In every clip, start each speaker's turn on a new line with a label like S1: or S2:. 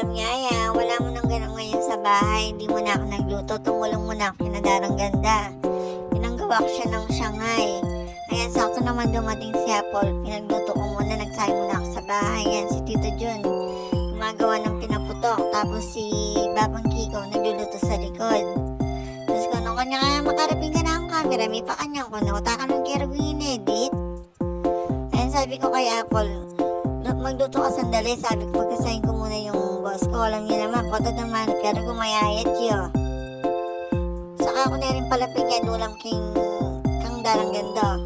S1: Madam Yaya, wala mo nang ganun ngayon sa bahay. Hindi mo na ako nagluto. Tumulong mo na ako kinadarang ganda. Pinanggawa ko siya ng Shanghai. Ayan, sakto naman dumating si Apple. Pinagluto ko muna, nagsahin muna ako sa bahay. Ayan, si Tito Jun, gumagawa ng pinaputok. Tapos si Babang Kiko, nagluluto sa likod. Tapos kung ano kanya kaya makarapin ka na ang camera, may pakanyang ko na utakan ng kero in-edit. Ayan, sabi ko kay Apple, magluto ka sandali. Sabi ko, pagkasahin ko muna yung boss ko. Alam niya naman, koto naman, pero gumayayat yun. Saka ako na rin palapin yan, ulam kang dalang ganda.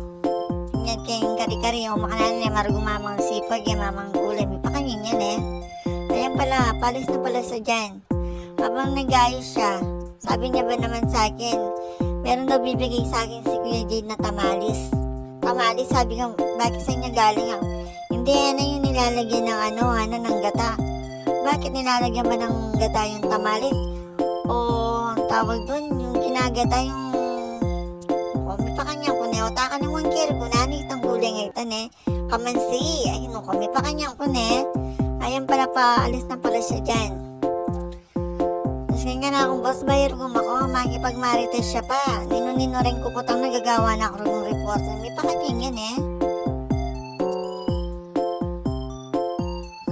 S1: Yan kayong kari-kari, o makanan niya, marugumamang sipag, yan mamang ulam. Ipakanyin yan eh. Ayan pala, palis na pala sa dyan. Habang nag-ayos siya, sabi niya ba naman sa akin, meron daw bibigay sa akin si Kuya Jade na tamalis. Tamalis, sabi ko, bakit sa inyo galing ang hindi, ano yung nilalagyan ng ng gata. Bakit nilalagyan ba ng gata yung tamalit? O, tawag dun, yung kinagata yung may pa kanyang kune. O, taka ng wangkir, kunani itang gulay ngayon eh. Kamansi, ayun o, may pa kanyang kune. Ayan pala pa, alis na pala siya dyan. Tapos ngayon na akong boss buyer gumako, makikipagmarites siya pa. Nino-nino rin kuputang nagagawa na ako ng report. May pa kanyang yan eh.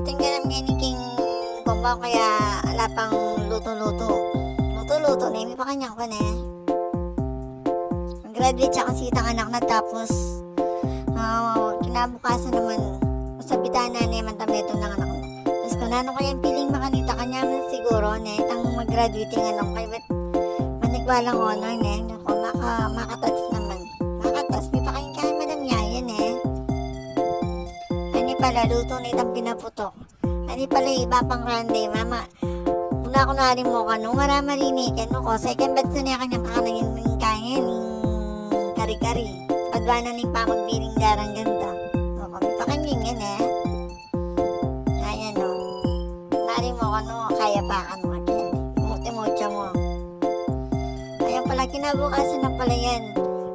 S1: Tingnan namin ni King Kumbaw kaya ala pang luto-luto. Luto-luto na may pa kanyang ko na eh. Graduate siya kasi itang anak na tapos kinabukasan naman sa bitana na naman tametong ng anak na. Tapos kung ano kaya piling makanita kanya man siguro na itang mag-graduate yung anak kaya ba't manikwalang honor na eh. Ako makatats naman. Makatats. May pa kanyang kaya Madam Yayan eh. Ano pala luto na itang pinaputok. Ano pala iba pang rande, mama. Una ko na rin mo ka nung maramarinig ano ko. Second batch na niya kanyang kakanayin ng kain ng kari-kari. Pagwana ni pa magbiling darang ganda. O kami pa kanyang yan eh. Ayan o. Narin mo ka nung kaya pa ka nung akin. Muti-mutya mo. Ayan pala kinabukasan na pala yan.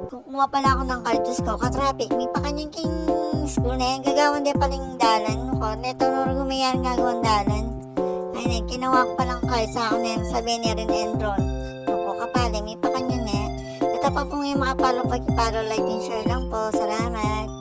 S1: Kumuha pala ako ng cards ko. Ka-traffic. May pa kanyang king school na yan. Gagawan din paling dalan. Neto nung gumayan gagawang dalan. Ayun, kinawa ko palang card sa ako na yan. Sabi niya rin enroll. Naku, kapali. May pa kanya na. Ito pa po ngayon makapalo. Pag-ipalo, like and share lang po. Salamat.